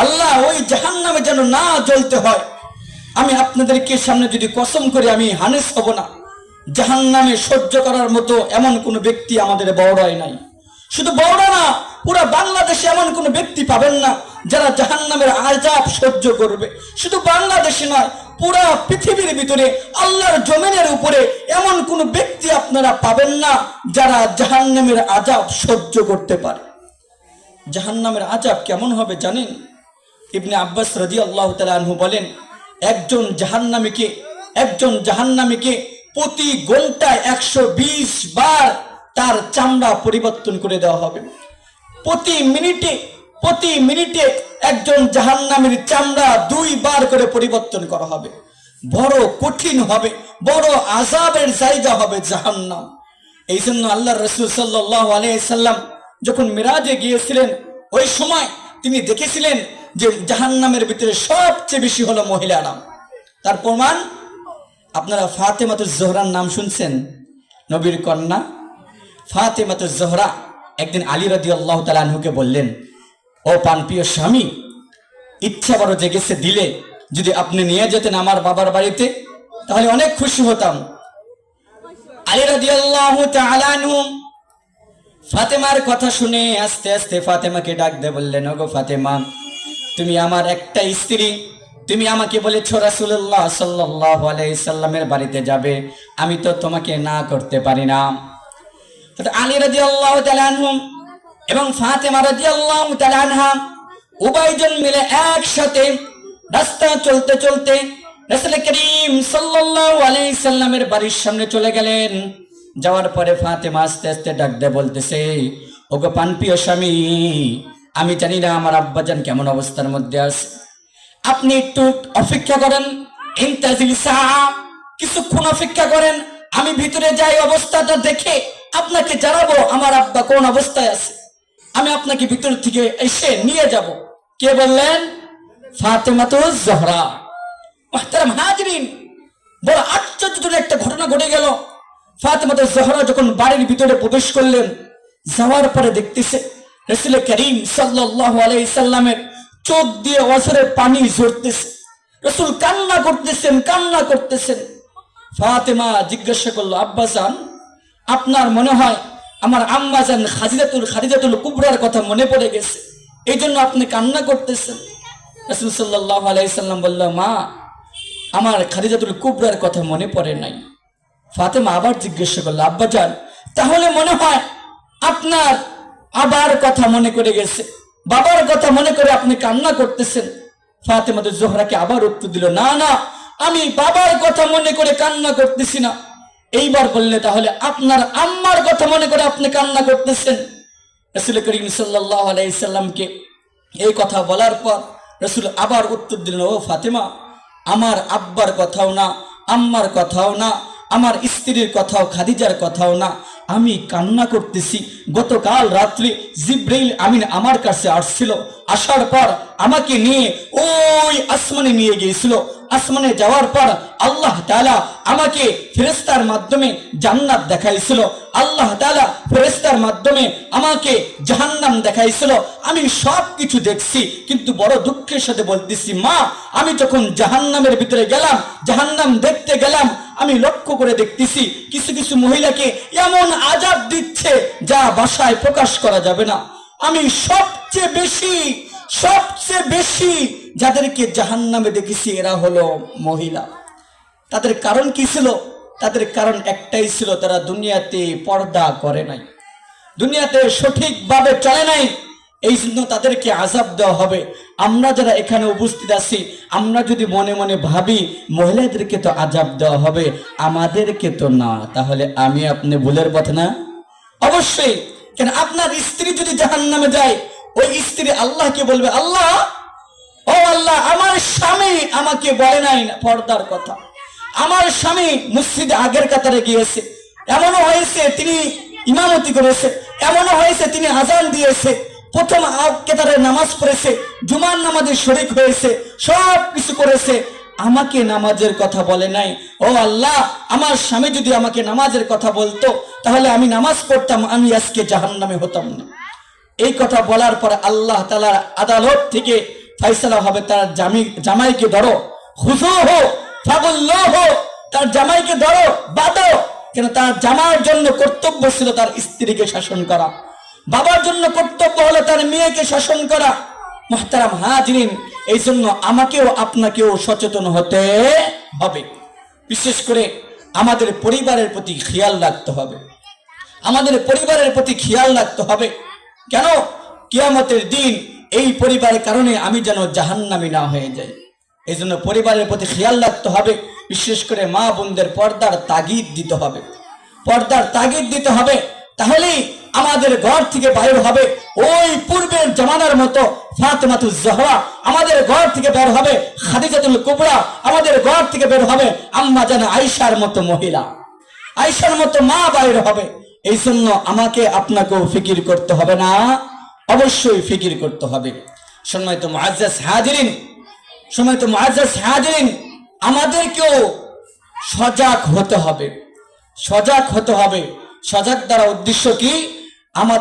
আল্লাহ ওই জাহান্নামে যেন না জ্বলতে হয়। আমি আপনাদেরকে সামনে যদি কসম করে আমি হানিস হব না, জাহান্নামে সহ্য করার মতো এমন কোনো ব্যক্তি আমাদের বড়াই নাই। শুধু বড়া না, পুরো বাংলাদেশে এমন কোনো ব্যক্তি পাবেন না যারা জাহান্নামের আযাব সহ্য করবে। শুধু বাংলাদেশে নয়, পুরা পৃথিবীর ভিতরে আল্লাহর জমিনের উপরে এমন কোনো ব্যক্তি আপনারা পাবেন না যারা জাহান্নামের আযাব সহ্য করতে পারে। জাহান্নামের আযাব কেমন হবে জানেন? ইবনে আব্বাস রাদিয়াল্লাহু তাআলা আনহু বলেন, একজন জাহান্নামীকে প্রতি ঘন্টায় 120 বার তার চামড়া পরিবর্তন করে দেওয়া হবে। প্রতি মিনিটে একজন জাহান্নামীর চামড়া 2 বার করে পরিবর্তন করা হবে। বড় কঠিন হবে, বড় আযাবের জায়গা হবে জাহান্নাম। এই জন্য আল্লাহর রাসূল সাল্লাল্লাহু আলাইহি সাল্লাম যখন মিরাজে গিয়েছিলেন, ওই সময় তিনি দেখেছিলেন যে জাহান্নামের ভিতরে সবচেয়ে বেশি হলো মহিলারা। তার প্রমাণ, আপনারা ফাতেমাতুজ জোহরার নাম শুনছেন? নবীর কন্যা ফাতেমাতুজ জোহরা একদিন আলী রাদিয়াল্লাহু তাআলা আনহুকে বললেন, ও প্রাণপ্রিয় স্বামী, ইচ্ছা বড় জেগেছে দিলে, যদি আপনি নিয়ে যেতেন আমার বাবার বাড়িতে তাহলে অনেক খুশি হতাম। আলী রাদিয়াল্লাহু তাআলা আনহু ফাতেমার কথা শুনে আস্তে আস্তে ফাতেমাকে ডাক দিয়ে বললেন, ওগো ফাতেমা, তুমি আমার একটা স্ত্রী, তুমি আমাকে বলেছো রাসূলুল্লাহ সাল্লাল্লাহু আলাইহি সাল্লামের বাড়িতে যাবে, আমি তো তোমাকে না করতে পারি না। আলী রাদিয়াল্লাহু তাআলা আনহু এবং ফাতেমা রাদিয়াল্লাহু তাআলা আনহা উভয়জন মিলে একসাথে রাস্তা চলতে চলতে রাসূল করিম সাল্লাল্লাহু আলাইহি সাল্লামের বাড়ির সামনে চলে গেলেন। যাওয়ার পরে ফাতেমা আস্তে আস্তে ডাক দিয়ে বলতেছে, ওগো প্রাণপ্রিয় স্বামী, আমি জানি না আমার আব্বাজান কেমন অবস্থার মধ্যে আছে, আপনি একটু অপেক্ষা করেন, ইন্তাজিল সাআ, কিছুক্ষণ অপেক্ষা করেন, আমি ভিতরে যাই, অবস্থাটা দেখে আপনাকে জানাবো আমার আব্বা কোন অবস্থায় আছে, আমি আপনাকে ভিতর থেকে এসে নিয়ে যাব। কে বললেন? ফাতেমাতুজ জোহরা। মুহতারাম হাজিরিন, বড় আশ্চর্যজনক একটা ঘটনা ঘটে গেল। ফাতেমাতুজ জোহরা যখন বাড়ির ভিতরে প্রবেশ করলেন, যাওয়ার পরে দেখতেছে রাসূল করিম সাল্লাল্লাহু আলাইহি সাল্লামের চোখ দিয়ে অঝরে পানি ঝরতেছে। রাসূল কান্না করতেছেন। ফাতেমা জিজ্ঞাসা করলো, আব্বাজান, আপনার মনে হয় আমার আম্মাজান খাদিজাতুল কুবরার কথা মনে পড়ে গেছে, এই জন্য আপনি কান্না করতেছেন? রাসূল সাল্লাল্লাহু আলাইহি সাল্লাম বলল, মা, আমার খাদিজাতুল কুবরার কথা মনে পড়ে নাই। ফাতেমা আবার জিজ্ঞাসা করলো, আব্বাজান, তাহলে মনে হয় আপনার আবার কথা মনে করে গেছে, বাবার কথা মনে করে আপনি কান্না করতেছেন। ফাতেমাতুজ জোহরাকে আবার উত্তর দিল, না না, আমি বাবার কথা মনে করে কান্না করতেছি না। এইবার বললে, তাহলে আপনার আম্মার কথা মনে করে আপনি কান্না করতেছেন। রাসূল করিম সাল্লাল্লাহু আলাইহি সাল্লামকে এই কথা বলার পর রাসূল আবার উত্তর দিলেন, ও ফাতেমা, আমার আব্বার কথাও না, আম্মার কথাও না, আমার স্ত্রীর কথাও, খাদিজার কথাও না, আমি কান্না করতেছি। গতকাল রাত্রে জিবরাইল আমিন আমার কাছে আসছিল, আসার পর আমাকে নিয়ে ওই আসমানে নিয়ে গিয়েছিল। আসমানে যাওয়ার পর আল্লাহ তাআলা আমাকে ফেরেশতার মাধ্যমে জান্নাত দেখাইছিল, আল্লাহ তাআলা ফেরেশতার মাধ্যমে আমাকে জাহান্নাম দেখাইছিল। আমি সব কিছু দেখছি, কিন্তু বড় দুঃখের সাথে বলতেছি, মা, আমি যখন জাহান্নামের ভিতরে গেলাম, জাহান্নাম দেখতে গেলাম, আমি লক্ষ্য করে দেখতেছি কিছু কিছু মহিলাকে এমন আযাব দিচ্ছে যা ভাষায় প্রকাশ করা যাবে না। আমি সবচেয়ে বেশি যাদেরকে জাহান্নামে দেখেছি এরা হলো মহিলা। তাদের কারণ কি ছিল? তাদের কারণ একটাই ছিল, তারা দুনিয়াতে পর্দা করে নাই, দুনিয়াতে সঠিকভাবে চলে নাই, এই জন্য তাদেরকে আযাব দেওয়া হবে। আমরা যারা এখানে উপস্থিত আছি, আমরা যদি মনে মনে ভাবি মহিলাদেরকে তো আযাব দেওয়া হবে, আমাদেরকে তো না, তাহলে আমি আপনি ভুলের পথে না? অবশ্যই। কেন, আপনার স্ত্রী যদি জাহান্নামে যায়, ওই স্ত্রী আল্লাহকে বলবে, আল্লাহ, ও আল্লাহ, আমার স্বামী আমাকে বলে নাই পর্দার কথা, আমার স্বামী মসজিদে আগের কাতারে গিয়েছে, এমনও হয়েছে তিনি ইমামতি করেছে, এমনও হয়েছে তিনি আযান দিয়েছে, প্রথম কেতারে নামাজ পড়েছে, জুমার নামাজে শরীক হয়েছে, সব কিছু করেছে, আমাকে নামাজের কথা বলে নাই। ও আল্লাহ, আমার স্বামী যদি আমাকে নামাজের কথা বলতো তাহলে আমি নামাজ পড়তাম, আমি আজকে জাহান্নামে হতাম না। এই কথা বলার পর আল্লাহ তাআলার আদালত থেকে ফয়সালা হবে তার জামাইকে ধরো, খুজুহু ফাগুল্লুহু, তার জামাইকে ধরো, বাঁধো। কেন? তার জামার জন্য কর্তব্য ছিল তার স্ত্রীকে শাসন করা, বাবার জন্য কর্তব্য হলো তার মেয়েকে শাসন করা। মুহতারাম হাজিরিন, এই জন্য আমাকেও আপনাকেও সচেতন হতে হবে। বিশেষ করে আমাদের পরিবারের প্রতি খেয়াল রাখতে হবে, আমাদের পরিবারের প্রতি খেয়াল রাখতে হবে। কেন? কিয়ামতের দিন এই পরিবারের কারণে আমি যেন জাহান্নামী না হয়ে যাই। এই জন্য পরিবারের প্রতি খেয়াল রাখতে হবে। বিশেষ করে মা বোনদের পর্দার তাগিদ দিতে হবে, পর্দার তাগিদ দিতে হবে। তাহলেই আমাদের ঘর থেকে বাইর হবে ওই পূর্বের জামানার মতো ফাতেমাতুজ জহরা, আমাদের ঘর থেকে বের হবে খাদিজাতুল কুবরা, আমাদের ঘর থেকে বের হবে আম্মা জান আয়েশার মতো মহিলা, আয়েশার মতো মা বাইর হবে। এই জন্য আমাকে আপনাকেও ফিকির করতে হবে না? অবশ্যই ফিকির করতে হবে। সম্মানিত মুআজ্জাজ হাজিরিন, সম্মানিত মুআজ্জাজ হাজিরিন, আমাদেরকেও সজাগ হতে হবে, সজাগ হতে হবে। সজাগ দ্বারা উদ্দেশ্য কি? আমাদের